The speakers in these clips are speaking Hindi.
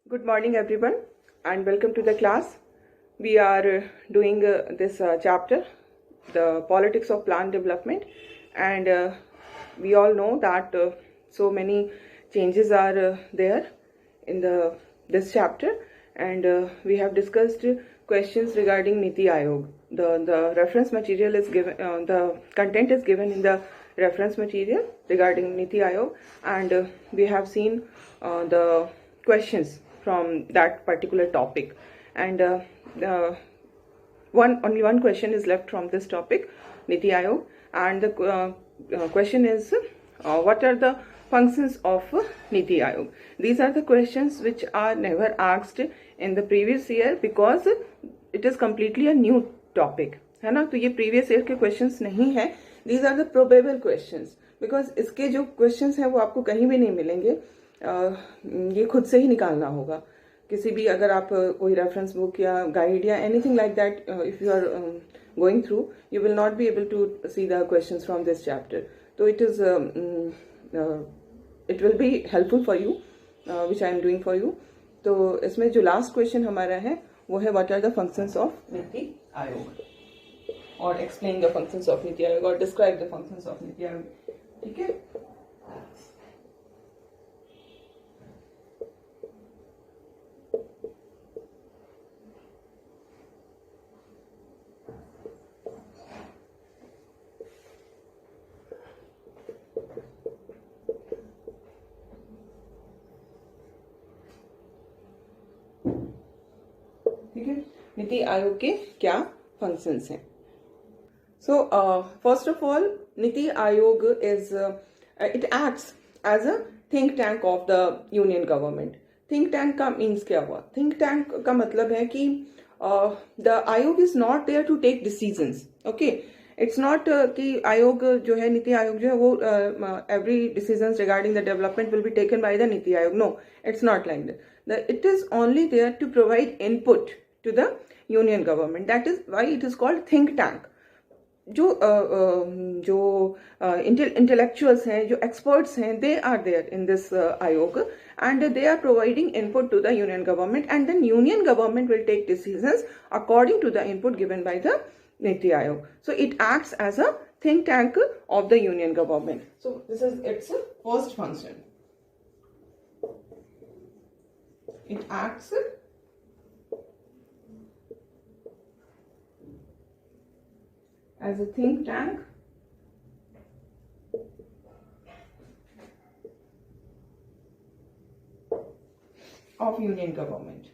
Good morning everyone and welcome to the class. We are doing this chapter, the politics of plant development, and we all know that so many changes are there in this chapter, and we have discussed questions regarding Niti Aayog. The reference material is given, the content is given in the reference material regarding Niti Aayog, and we have seen the questions from that particular topic, and only one question is left from this topic, Niti Aayog, and the question is what are the functions of Niti Aayog. These are the questions which are never asked in the previous year because it is completely a new topic, है ना. तो ये previous year के questions नहीं है. These are the probable questions because इसके जो questions हैं वो आपको कहीं भी नहीं मिलेंगे. ये खुद से ही निकालना होगा किसी भी, अगर आप कोई रेफरेंस बुक या गाइड या anything like that if you are going through, you will not be able to see the questions from this chapter. तो it will be helpful for you which I am doing for you. तो इसमें जो लास्ट क्वेश्चन हमारा है वो है what are the functions of NITI Aayog, और explain the functions of NITI Aayog और describe the functions of NITI आयोग. ठीक है. ठीक है. नीति आयोग के क्या फंक्शंस हैं. So first of all, NITI Aayog is it acts as a think tank of the union government. Think tank का मीन्स क्या हुआ? थिंक टैंक का मतलब है कि the Aayog is not there to take decisions. Okay, it's not कि आयोग जो है, नीति आयोग जो है वो every decisions regarding the development will be taken by the NITI Aayog. No, it's not like that. It is only there to provide input to the union government. That is why it is called think tank. जो intellectuals हैं, जो experts हैं, they are there in this आयोग, and they are providing input to the union government, and then union government will take decisions according to the input given by the Niti Aayog. So it acts as a think tank of the union government. So this is its first function. It acts as a think tank of union government.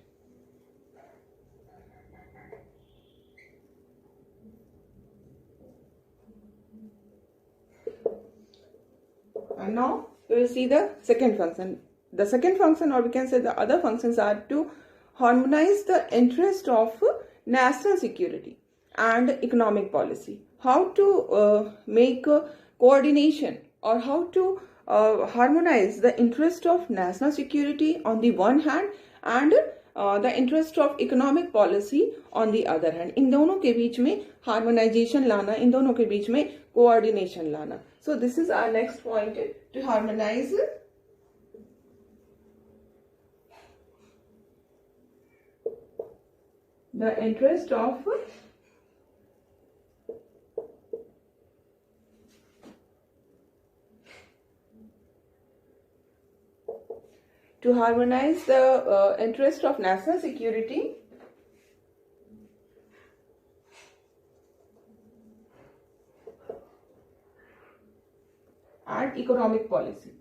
And now we will see the second function. The second function, or we can say the other functions, are to harmonize the interest of national security and economic policy. How to make coordination, or how to harmonize the interest of national security on the one hand and the interest of economic policy on the other hand. इन दोनों के बीच में harmonization लाना, इन दोनों के बीच में coordination लाना. So this is our next point, to harmonize the interest of interest of national security and economic policy.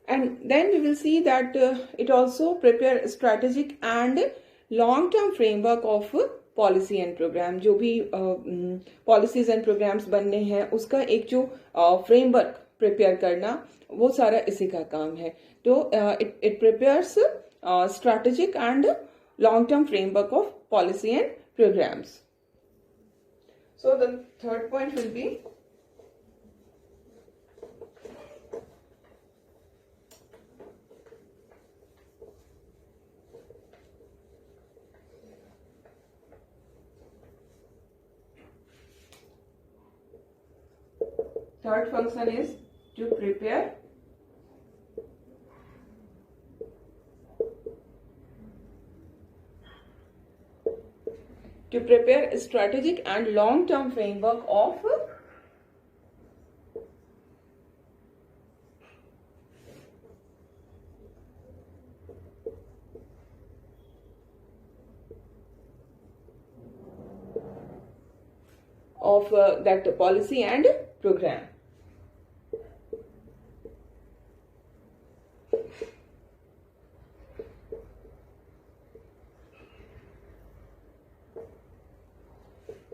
And then we will see that it also prepare strategic and long-term framework of policy and programme. जो भी पॉलिसीज एंड प्रोग्राम्स बनने हैं उसका एक जो फ्रेमवर्क प्रिपेयर करना, वो सारा इसी का काम है. तो it prepares strategic and long term framework of policy and programmes. So the third point will be Third function is to prepare a strategic and long-term framework of that policy and program.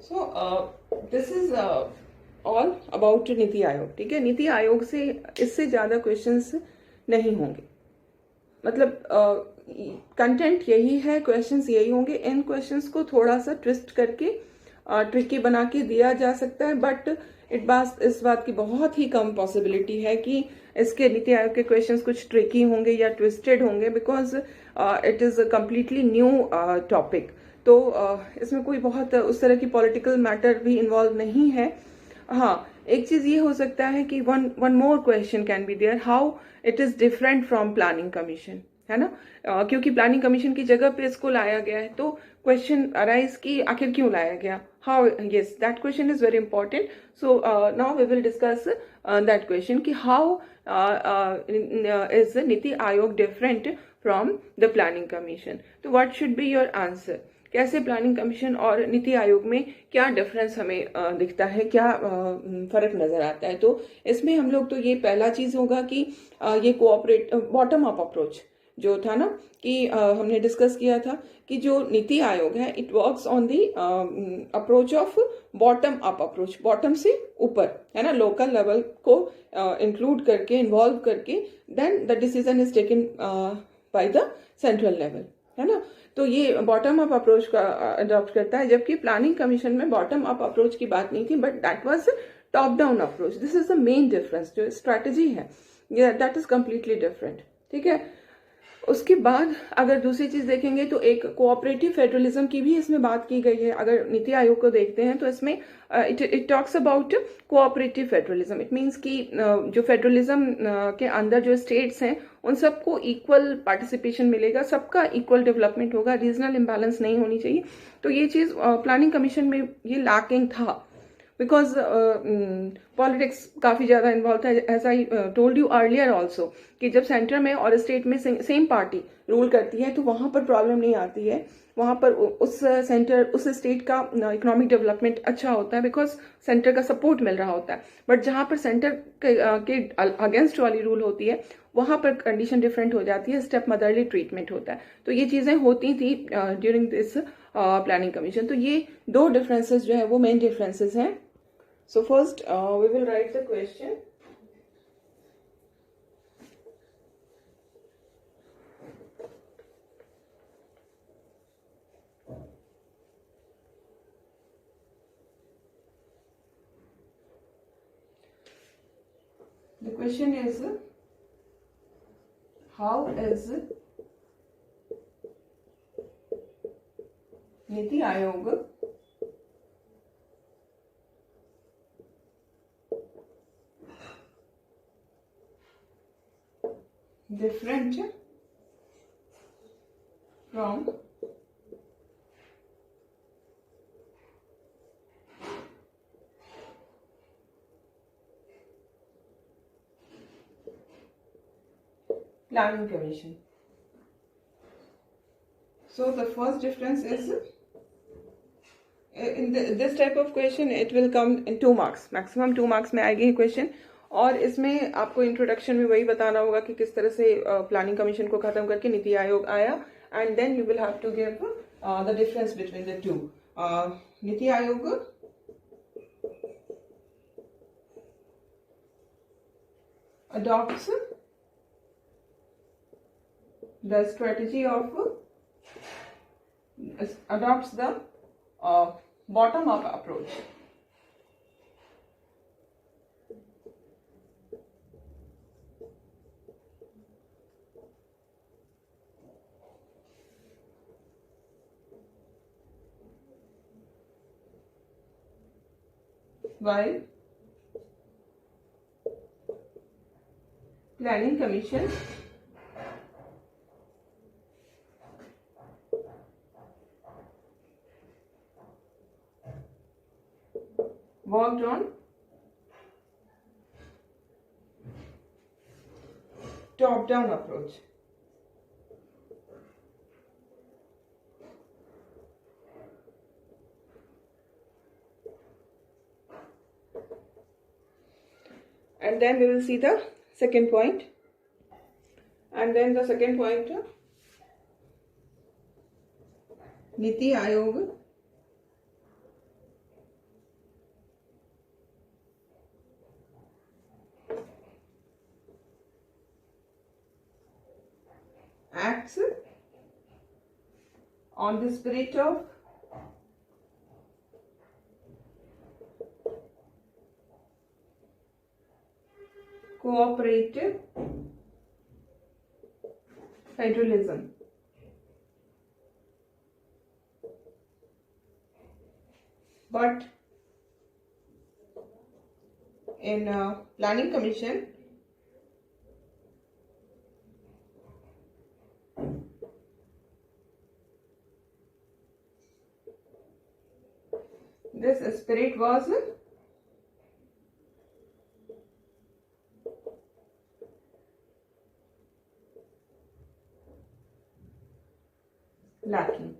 So this is all about NITI Aayog. ठीक है, नीति आयोग से इससे ज़्यादा क्वेश्चंस नहीं होंगे. मतलब कंटेंट यही है, क्वेश्चंस यही होंगे. इन क्वेश्चंस को थोड़ा सा ट्विस्ट करके ट्रिकी बना के दिया जा सकता है, बट इस बात की बहुत ही कम पॉसिबिलिटी है कि इसके नीति आयोग के क्वेश्चंस कुछ ट्रिकी होंगे या ट्विस्टेड होंगे, because it is a completely new topic. तो इसमें कोई बहुत उस तरह की पॉलिटिकल मैटर भी इन्वॉल्व नहीं है. हाँ, एक चीज ये हो सकता है कि one more question can be there, how it is different from planning commission, है ना. क्योंकि प्लानिंग कमीशन की जगह पे इसको लाया गया है, तो क्वेश्चन अराइज की आखिर क्यों लाया गया, how. Yes, that question is very important. So now we will discuss that question कि how is NITI Aayog different from the planning commission. तो what should be your answer. कैसे प्लानिंग कमीशन और नीति आयोग में क्या डिफरेंस हमें दिखता है, क्या फर्क नजर आता है. तो इसमें हम लोग तो ये पहला चीज होगा कि ये कोऑपरेट बॉटम अप अप्रोच जो था ना, कि हमने डिस्कस किया था कि जो नीति आयोग है it works on the approach of bottom up approach, bottom से ऊपर, है ना, लोकल लेवल को इंक्लूड करके, इन्वॉल्व करके, then the decision is taken by the central level, है ना. तो ये बॉटम अप अप्रोच का अडॉप्ट करता है, जबकि प्लानिंग कमीशन में बॉटम अप अप्रोच की बात नहीं थी, but that was top down approach. This is the main difference. जो स्ट्रैटेजी है दैट इज कंप्लीटली डिफरेंट. ठीक है. उसके बाद अगर दूसरी चीज देखेंगे तो एक कोऑपरेटिव फेडरलिज्म की भी इसमें बात की गई है. अगर नीति आयोग को देखते हैं तो इसमें it talks about cooperative federalism. It means कि जो फेडरलिज्म के अंदर जो स्टेट्स हैं उन सबको इक्वल पार्टिसिपेशन मिलेगा, सबका इक्वल डेवलपमेंट होगा, रीजनल इम्बैलेंस नहीं होनी चाहिए. तो ये चीज प्लानिंग कमीशन में ये लैकिंग था, बिकॉज पॉलिटिक्स काफ़ी ज़्यादा इन्वॉल्व था. As I told you earlier also कि जब सेंटर में और स्टेट में सेम पार्टी रूल करती है तो वहाँ पर प्रॉब्लम नहीं आती है. वहाँ पर उस सेंटर, उस स्टेट का इकोनॉमिक डेवलपमेंट अच्छा होता है, बिकॉज सेंटर का सपोर्ट मिल रहा होता है. बट जहाँ पर सेंटर के अगेंस्ट वाली रूल होती है वहाँ पर कंडीशन डिफरेंट हो जाती है, स्टेप मदरली ट्रीटमेंट होता है. तो ये चीज़ें होती थी ड्यूरिंग दिस प्लानिंग कमीशन. तो ये दो डिफरेंसेस जो है वो मेन डिफरेंसेस हैं. So first we will write the question. The question is, how is Niti Aayog different from planning commission. So the first difference is in this type of question it will come in 2 marks, maximum 2 marks में आएगी क्वेश्चन. और इसमें आपको इंट्रोडक्शन में वही बताना होगा कि किस तरह से प्लानिंग कमीशन को खत्म करके नीति आयोग आया, and then you will have to give the difference between the two. NITI Aayog adopts the strategy of adopts the bottom up approach. While Planning Commission worked on top-down approach. And then we will see the second point. And then the second point, Niti Aayog acts on the spirit of cooperative federalism. But in Planning Commission, this spirit was lacking.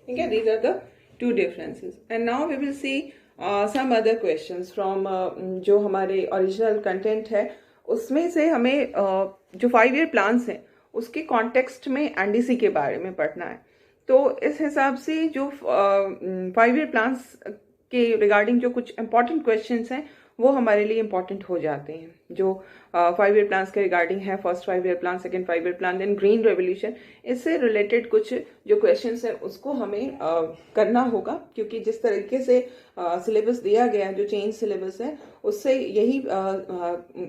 Okay, these are the two differences. And now we will see some other questions from जो हमारे original content है उसमें से हमें जो 5-year plans हैं उसके कॉन्टेक्स्ट में एनडीसी के बारे में पढ़ना है. तो इस हिसाब से जो 5-year plans के रिगार्डिंग जो कुछ इंपॉर्टेंट क्वेश्चंस हैं वो हमारे लिए इंपॉर्टेंट हो जाते हैं. जो 5-year plans के रिगार्डिंग है, first 5-year plan, second 5-year plan, then green revolution, इससे रिलेटेड कुछ जो क्वेश्चंस है उसको हमें करना होगा. क्योंकि जिस तरीके से सिलेबस दिया गया है, जो चेंज सिलेबस है, उससे यही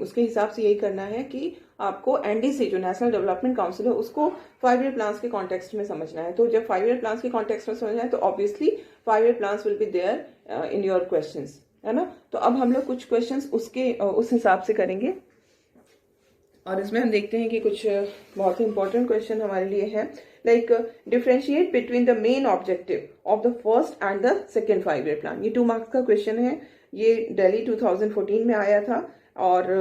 उसके हिसाब से यही करना है कि आपको एनडीसी जो नेशनल डेवलपमेंट काउंसिल है उसको 5-year plans के कॉन्टेक्स्ट में समझना है. तो जब 5-year plans के कॉन्टेक्स्ट में समझना है तो obviously 5-year plans will be there in your questions, है ना. तो अब हम लोग कुछ क्वेश्चंस उस हिसाब से करेंगे. और इसमें हम देखते हैं कि कुछ बहुत ही इंपॉर्टेंट क्वेश्चन हमारे लिए है. Like differentiate between the main objective of the first and the second 5-year plan. ये 2 मार्क्स का क्वेश्चन है. ये दिल्ली 2014 में आया था और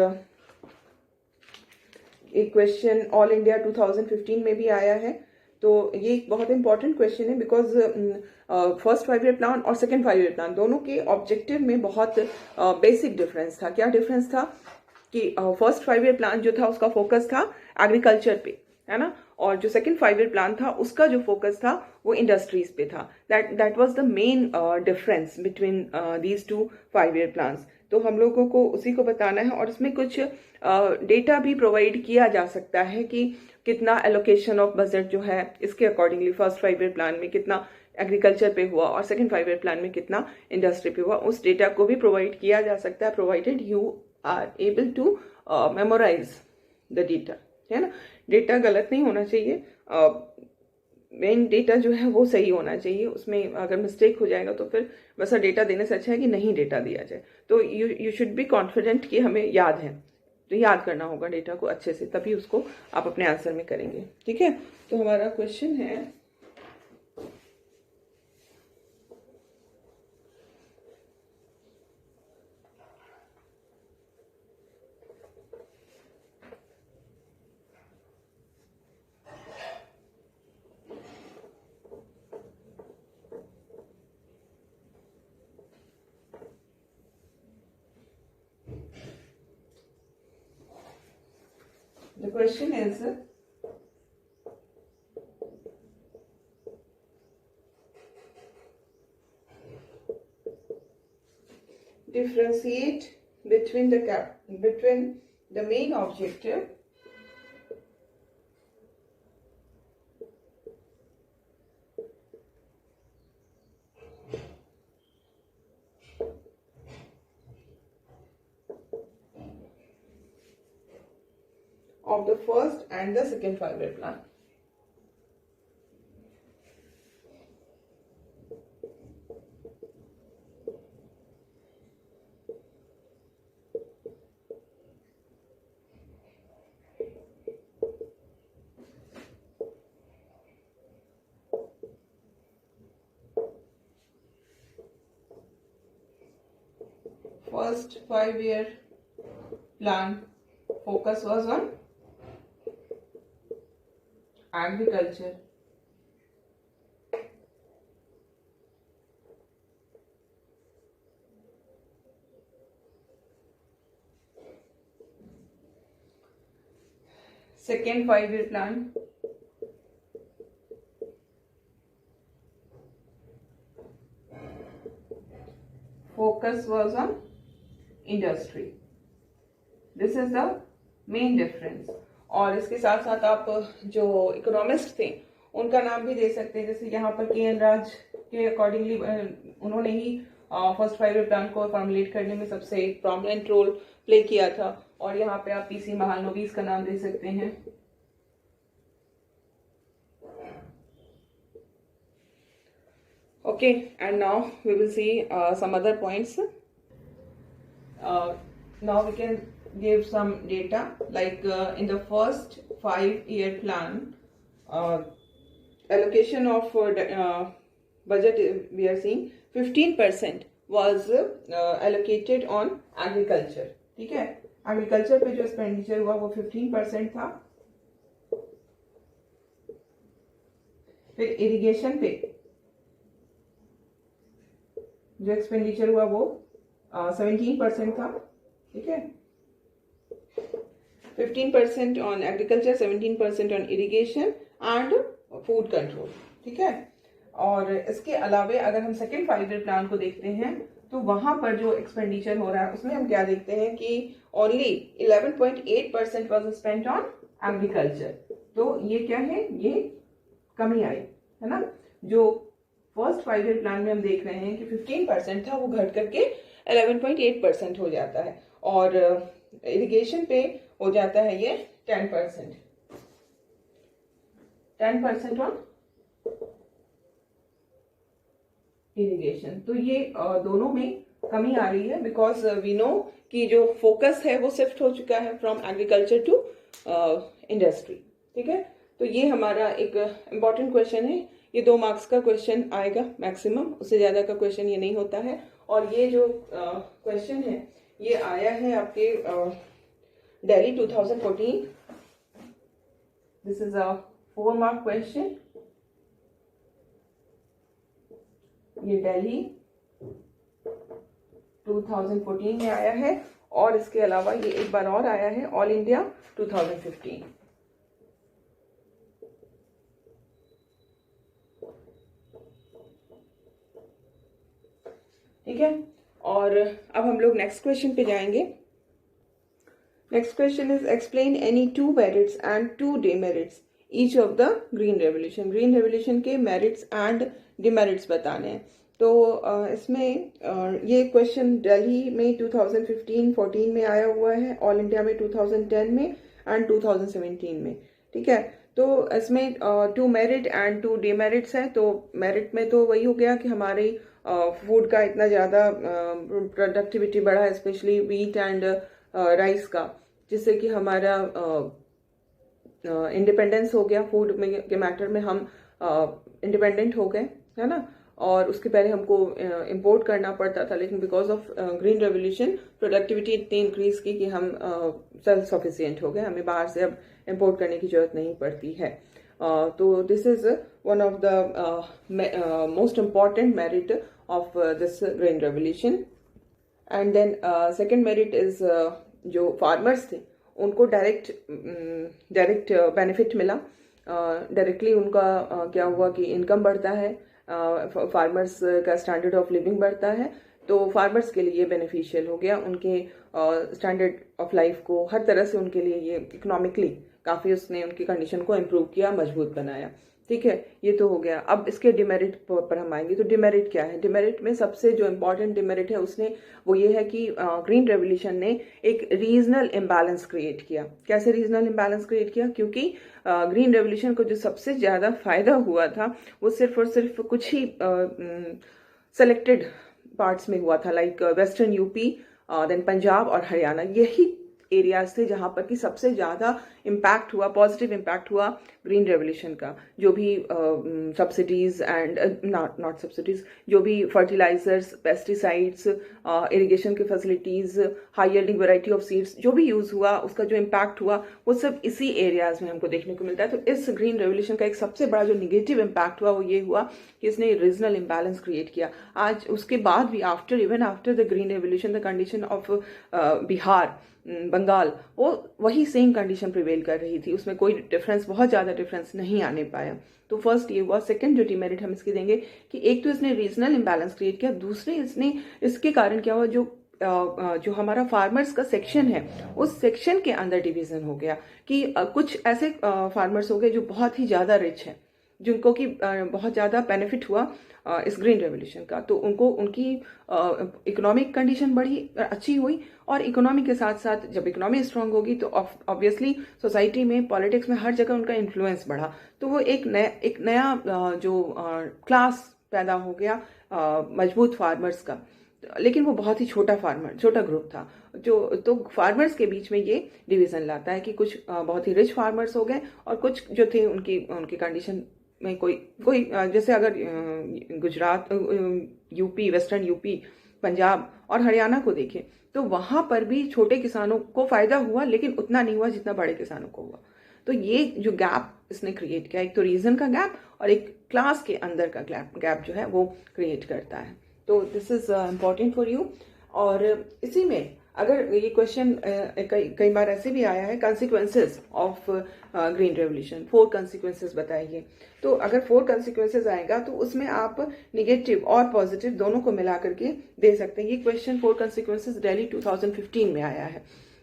एक क्वेश्चन ऑल इंडिया 2015 में भी आया है. तो ये एक बहुत इंपॉर्टेंट क्वेश्चन है बिकॉज फर्स्ट 5-year plan और सेकेंड 5-year plan दोनों के ऑब्जेक्टिव में बहुत बेसिक डिफरेंस था. क्या डिफरेंस था कि फर्स्ट 5-year plan जो था उसका फोकस था एग्रीकल्चर पे, है ना, और जो सेकेंड 5-year plan था उसका जो फोकस था वो इंडस्ट्रीज पे था. That was the main difference between these 2 5-year plans. तो हम लोगों को उसी को बताना है और इसमें कुछ डेटा भी प्रोवाइड किया जा सकता है कि कितना एलोकेशन ऑफ बजट जो है इसके अकॉर्डिंगली फर्स्ट 5-year plan में कितना एग्रीकल्चर पे हुआ और सेकेंड 5-year plan में कितना इंडस्ट्री पे हुआ, उस डेटा को भी प्रोवाइड किया जा सकता है provided you are able to memorise the data, है ना. डेटा गलत नहीं होना चाहिए, मेन डेटा जो है वो सही होना चाहिए. उसमें अगर मिस्टेक हो जाएगा तो फिर वैसा डेटा देने से अच्छा है कि नहीं डेटा दिया जाए. तो यू शुड बी कॉन्फिडेंट कि हमें याद है, तो याद करना होगा डेटा को अच्छे से, तभी उसको आप अपने आंसर में करेंगे. ठीक है. तो हमारा क्वेश्चन है the question is differentiate between the main objective of the first and the second 5-year plan. first 5-year plan focus was on agriculture. Second 5-year plan focus was on industry. This is the main difference. और इसके साथ साथ आप जो इकोनॉमिस्ट थे उनका नाम भी दे सकते हैं, जैसे यहाँ पर के.एन. राज के अकॉर्डिंगली उन्होंने ही फर्स्ट 5-year प्लान को फॉर्मुलेट करने में सबसे एक प्रोमिनेंट रोल प्ले किया था। और यहाँ पे आप पीसी महालनोबिस का नाम दे सकते हैं। Okay, and now we will see some other points. Now we can give some data like in the first 5-year plan, allocation of budget we are seeing 15% was allocated on agriculture. ठीक है, एग्रीकल्चर पे जो एक्सपेंडिचर हुआ वो 15% था। फिर इरिगेशन पे जो एक्सपेंडिचर हुआ वो 17% था। ठीक है, 15% on agriculture, 17% on irrigation and food control. ठीक है, और इसके अलावे अगर हम सेकेंड 5-year प्लान को देखते हैं तो वहां पर जो एक्सपेंडिचर हो रहा है उसमें हम क्या देखते हैं कि only 11.8% was spent on agriculture. तो ये क्या है, ये कमी आई है ना। जो फर्स्ट 5-year प्लान में हम देख रहे हैं कि 15% था, वो घट करके 11.8% हो जाता है। और इरिगेशन पे हो जाता है ये 10% ऑन इरिगेशन। तो ये दोनों में कमी आ रही है बिकॉज वी नो कि जो फोकस है वो शिफ्ट हो चुका है फ्रॉम एग्रीकल्चर टू इंडस्ट्री। ठीक है, तो ये हमारा एक इम्पॉर्टेंट क्वेश्चन है। ये 2 मार्क्स का क्वेश्चन आएगा मैक्सिमम, उससे ज्यादा का क्वेश्चन ये नहीं होता है। और ये जो क्वेश्चन है ये आया है आपके Delhi 2014। This is a 4 mark question. ये दिल्ली 2014 में आया है और इसके अलावा ये एक बार और आया है ऑल इंडिया 2015। ठीक है, और अब हम लोग नेक्स्ट क्वेश्चन पे जाएंगे। Next question is explain any 2 merits and 2 demerits each of the green revolution. Green revolution के मेरिट्स एंड डिमेरिट्स बताने हैं। तो इसमें ये क्वेश्चन दिल्ली में 2015-14 में आया हुआ है, ऑल इंडिया में 2010 में एंड 2017 में। ठीक है, तो इसमें 2 मेरिट एंड 2 डिमेरिट्स हैं। तो मेरिट में तो वही हो गया कि हमारी फूड का इतना ज़्यादा प्रोडक्टिविटी बढ़ा है, स्पेशली व्हीट एंड राइस का, जिससे कि हमारा इंडिपेंडेंस हो गया फूड में के मैटर में। हम इंडिपेंडेंट हो गए, है ना। और उसके पहले हमको इंपोर्ट करना पड़ता था, लेकिन because of green revolution productivity इतनी इंक्रीज की कि हम सेल्फ सफिशिएंट हो गए, हमें बाहर से अब इंपोर्ट करने की जरूरत नहीं पड़ती है। तो this is one of the most important merit of this green revolution. And then second merit is जो फार्मर्स थे उनको डायरेक्ट बेनिफिट मिला। डायरेक्टली उनका क्या हुआ कि इनकम बढ़ता है, फार्मर्स का स्टैंडर्ड ऑफ लिविंग बढ़ता है। तो फार्मर्स के लिए बेनिफिशियल हो गया, उनके स्टैंडर्ड ऑफ लाइफ को हर तरह से उनके लिए ये इकोनॉमिकली काफ़ी उसने उनकी कंडीशन को इम्प्रूव किया, मजबूत बनाया। ठीक है, ये तो हो गया। अब इसके डिमेरिट पर हम आएंगे। तो डिमेरिट क्या है? डिमेरिट में सबसे जो इम्पोर्टेंट डिमेरिट है उसने वो ये है कि ग्रीन रेवोल्यूशन ने एक रीजनल इम्बैलेंस क्रिएट किया। कैसे रीजनल इम्बैलेंस क्रिएट किया? क्योंकि ग्रीन रेवोल्यूशन को जो सबसे ज़्यादा फायदा हुआ था वो सिर्फ और सिर्फ कुछ ही सेलेक्टेड पार्ट्स में हुआ था, like western UP, then Punjab और हरियाणा। यही एरियाज थे जहाँ पर कि सबसे ज़्यादा इम्पैक्ट हुआ, पॉजिटिव इम्पैक्ट हुआ ग्रीन रेवोल्यूशन का। जो भी सब्सिडीज़ एंड नॉट सब्सिडीज़, जो भी फर्टिलाइजर्स, पेस्टिसाइड्स, इरिगेशन की facilities, high yielding variety of seeds जो भी यूज़ हुआ, उसका जो इम्पैक्ट हुआ वो सब इसी एरियाज में हमको देखने को मिलता है। तो इस ग्रीन रेवोल्यूशन का एक सबसे बड़ा जो निगेटिव इम्पैक्ट हुआ वो ये हुआ कि इसने रीजनल इम्बैलेंस क्रिएट किया। आज उसके बाद भी even after the green revolution the condition of Bihar, Bengal, वो वही सेम कंडीशन प्रिवेल कर रही थी, उसमें कोई डिफरेंस, बहुत ज़्यादा डिफरेंस नहीं आने पाया। तो फर्स्ट ये हुआ। सेकंड जो डिमेरिट हम इसकी देंगे कि एक तो इसने रीजनल इम्बैलेंस क्रिएट किया, दूसरे इसके कारण क्या हुआ, जो हमारा फार्मर्स का सेक्शन है उस सेक्शन के अंदर डिवीजन हो गया कि कुछ ऐसे फार्मर्स हो गए जो बहुत ही ज़्यादा रिच हैं, जिनको कि बहुत ज़्यादा बेनिफिट हुआ इस ग्रीन रेवोल्यूशन का। तो उनकी इकोनॉमिक कंडीशन बड़ी अच्छी हुई, और इकोनॉमी के साथ साथ जब इकोनॉमी स्ट्रांग होगी तो ऑब्वियसली सोसाइटी में, पॉलिटिक्स में, हर जगह उनका इन्फ्लुएंस बढ़ा। तो वो एक नया जो क्लास पैदा हो गया मजबूत फार्मर्स का। लेकिन वो बहुत ही छोटा ग्रुप था। तो फार्मर्स के बीच में ये डिवीजन लाता है कि कुछ बहुत ही रिच फार्मर्स हो गए, और कुछ जो थे उनकी कंडीशन में कोई जैसे अगर Gujarat, UP, western UP, Punjab और हरियाणा को देखें तो वहां पर भी छोटे किसानों को फायदा हुआ, लेकिन उतना नहीं हुआ जितना बड़े किसानों को हुआ। तो ये जो गैप इसने क्रिएट किया, एक तो रीजन का गैप और एक क्लास के अंदर का गैप जो है वो क्रिएट करता है। तो this is important for you. और इसी में अगर ये क्वेश्चन कई बार ऐसे भी आया है, consequences of green revolution, 4 consequences बताइए। तो अगर 4 कंसिक्वेंसेस आएगा तो उसमें आप निगेटिव और पॉजिटिव दोनों को मिला करके दे सकते हैं। ये क्वेश्चन 4 कंसिक्वेंसेस दिल्ली 2015 में आया है।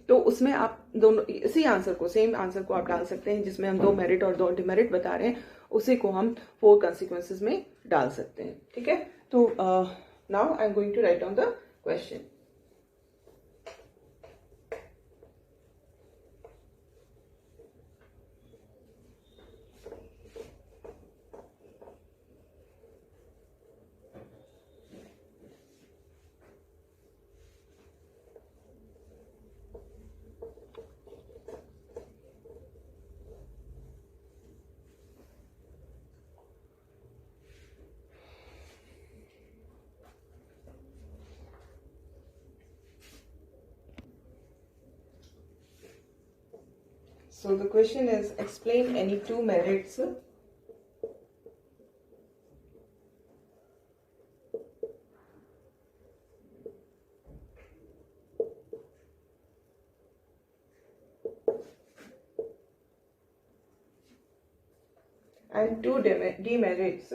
तो उसमें आप दोनों इसी आंसर को, सेम आंसर को आप डाल सकते हैं, जिसमें हम 2 मेरिट और 2 डिमेरिट बता रहे हैं, उसी को हम 4 कंसिक्वेंसेस में डाल सकते हैं। ठीक है, तो now I am going to write down the question. So the question is, explain any 2 merits and 2 demerits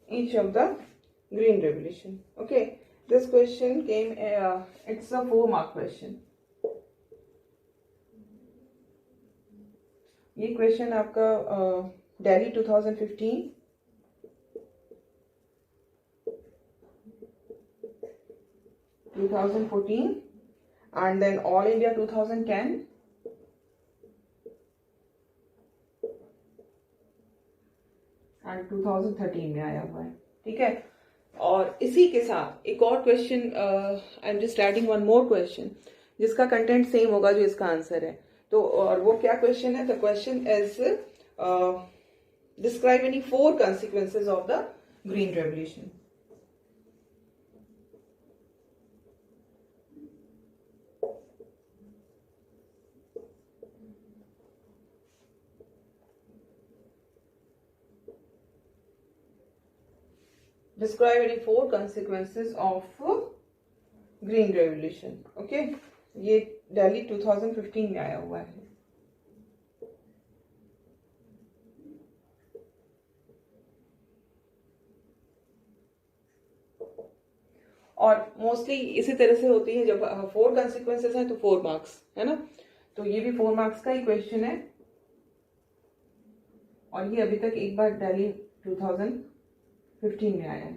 each of the green revolution. Okay, this question came, it's a 4-mark question. ये क्वेश्चन आपका Delhi 2015, 2014 and then All India 2010 and 2013 में आया हुआ है। ठीक है, और इसी के साथ एक और question, I am just adding one more question जिसका कंटेंट सेम होगा जो इसका आंसर है। तो और वो क्या क्वेश्चन है? The question is describe any 4 consequences of the green revolution. Describe any 4 consequences of green revolution. Okay, ये दिल्ली 2015 में आया हुआ है। और मोस्टली इसी तरह से होती है, जब 4 consequences है तो 4 मार्क्स है ना। तो ये भी 4 मार्क्स का ही क्वेश्चन है, और ये अभी तक एक बार दिल्ली 2015 में आया है।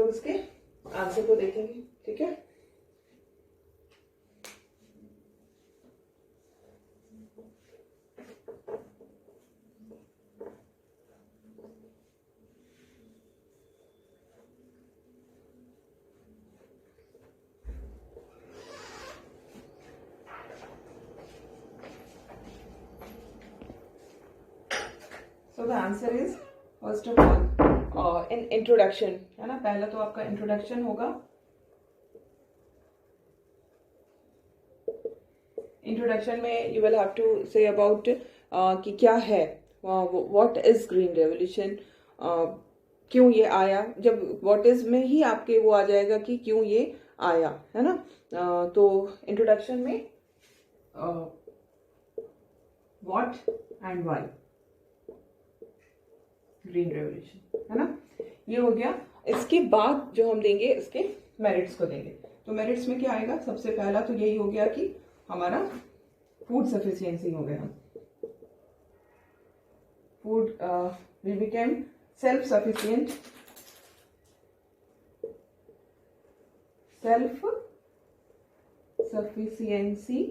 लोग इसके आंसर को देखेंगे, ठीक है। So the answer is first of all in introduction, है ना। पहला तो आपका इंट्रोडक्शन होगा। इंट्रोडक्शन में you will have to say about कि क्या है, what is green revolution, क्यों ये आया। जब what is में ही आपके वो आ जाएगा कि क्यों ये आया, है ना। तो इंट्रोडक्शन में what and why green revolution, है ना, ये हो गया। इसके बाद जो हम देंगे इसके मेरिट्स को देंगे। तो मेरिट्स में क्या आएगा, सबसे पहला तो यही हो गया कि हमारा फूड सफिशिएंसी हो गया। Food we became self sufficient, self sufficiency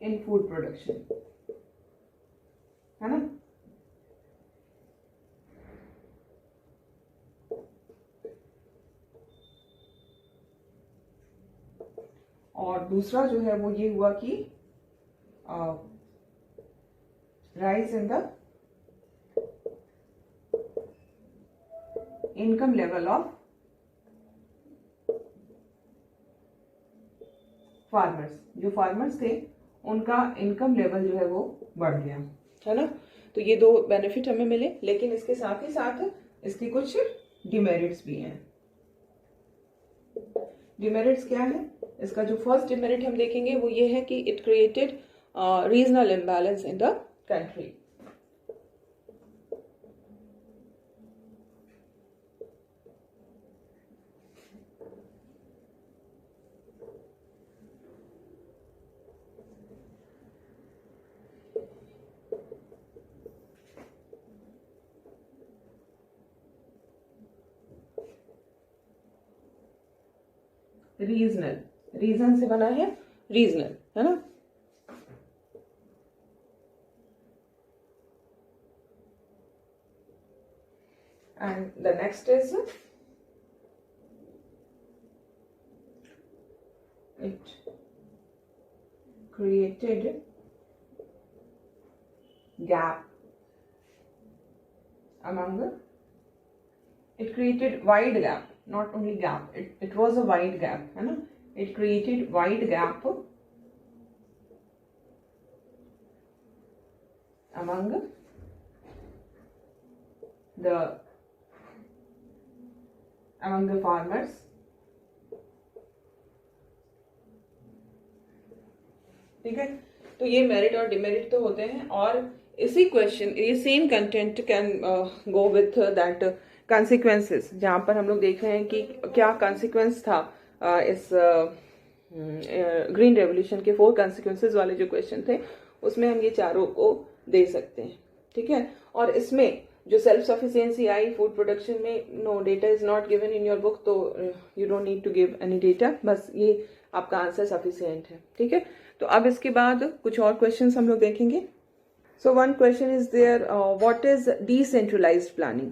in food production, है ना। और दूसरा जो है वो ये हुआ कि rise in the income level of farmers. जो फार्मर्स थे उनका इनकम लेवल जो है वो बढ़ गया, है ना। तो ये दो बेनिफिट हमें मिले, लेकिन इसके साथ ही साथ इसके कुछ डिमेरिट्स भी हैं। डिमेरिट्स क्या है, इसका जो फर्स्ट डिमेरिट हम देखेंगे वो ये है कि it created regional imbalance in the country. Regional, region से बना है रीजनल, है ना। And the next is it created gap among the, it created wide gap, not only gap, it was a wide gap, है ना। It created wide gap among the farmers, ठीक है। तो ये मेरिट और डिमेरिट तो होते हैं, और इसी क्वेश्चन, ये same content can go with that consequences, जहाँ पर हम लोग देख रहे हैं कि क्या कंसिक्वेंस था इस ग्रीन रेवोल्यूशन के 4 कंसिक्वेंसेस वाले जो क्वेश्चन थे, उसमें हम ये चारों को दे सकते हैं, ठीक है। और इसमें जो सेल्फ सफिशिएंसी आई फूड प्रोडक्शन में, no data is not given in your book, तो you don't need to give any data, बस ये आपका आंसर सफिशिएंट है, ठीक है। तो अब इसके बाद कुछ और क्वेश्चंस हम लोग देखेंगे। So one question is there, what is decentralised planning.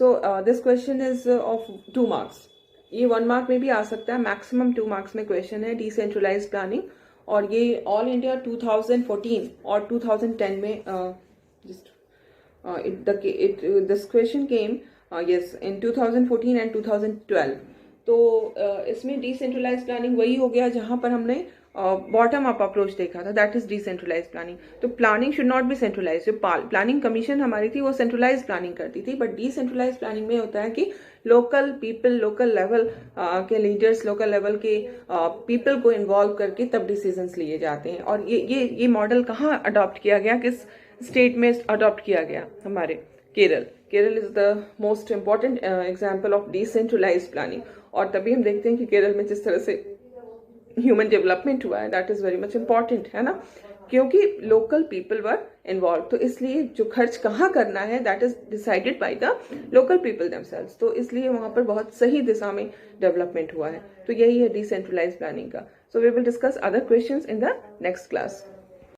So this question is of 2 marks. ये 1 मार्क में भी आ सकता है, मैक्सिमम 2 मार्क्स में क्वेश्चन है डिसेंट्रलाइज्ड प्लानिंग, और ये ऑल इंडिया 2014 और 2010 में this question came yes in 2014 and 2012। तो इसमें डिसेंट्रलाइज्ड प्लानिंग वही हो गया जहां पर हमने बॉटम अप अप्रोच देखा था, दैट इज डिसेंट्रलाइज्ड प्लानिंग। तो planning should not be centralise. जो प्लानिंग कमीशन हमारी थी वो सेंट्रलाइज्ड प्लानिंग करती थी, बट डिसेंट्रलाइज्ड प्लानिंग में होता है कि लोकल पीपल, लोकल लेवल के लीडर्स, लोकल लेवल के पीपल को इन्वॉल्व करके तब डिसीजंस लिए जाते हैं। और ये मॉडल कहाँ अडॉप्ट किया गया, किस स्टेट में अडॉप्ट किया गया, हमारे Kerala. Kerala is the most important example of decentralised planning. और तभी हम देखते हैं कि केरल में जिस तरह से ह्यूमन डेवलपमेंट हुआ है, that is very much important, है ना। क्योंकि लोकल पीपल वर इन्वॉल्व, तो इसलिए जो खर्च कहाँ करना है that is decided by the local people themselves, तो इसलिए वहां पर बहुत सही दिशा में डेवलपमेंट हुआ है। तो यही है डिसेंट्रलाइज प्लानिंग का। So we will discuss other questions in the next class.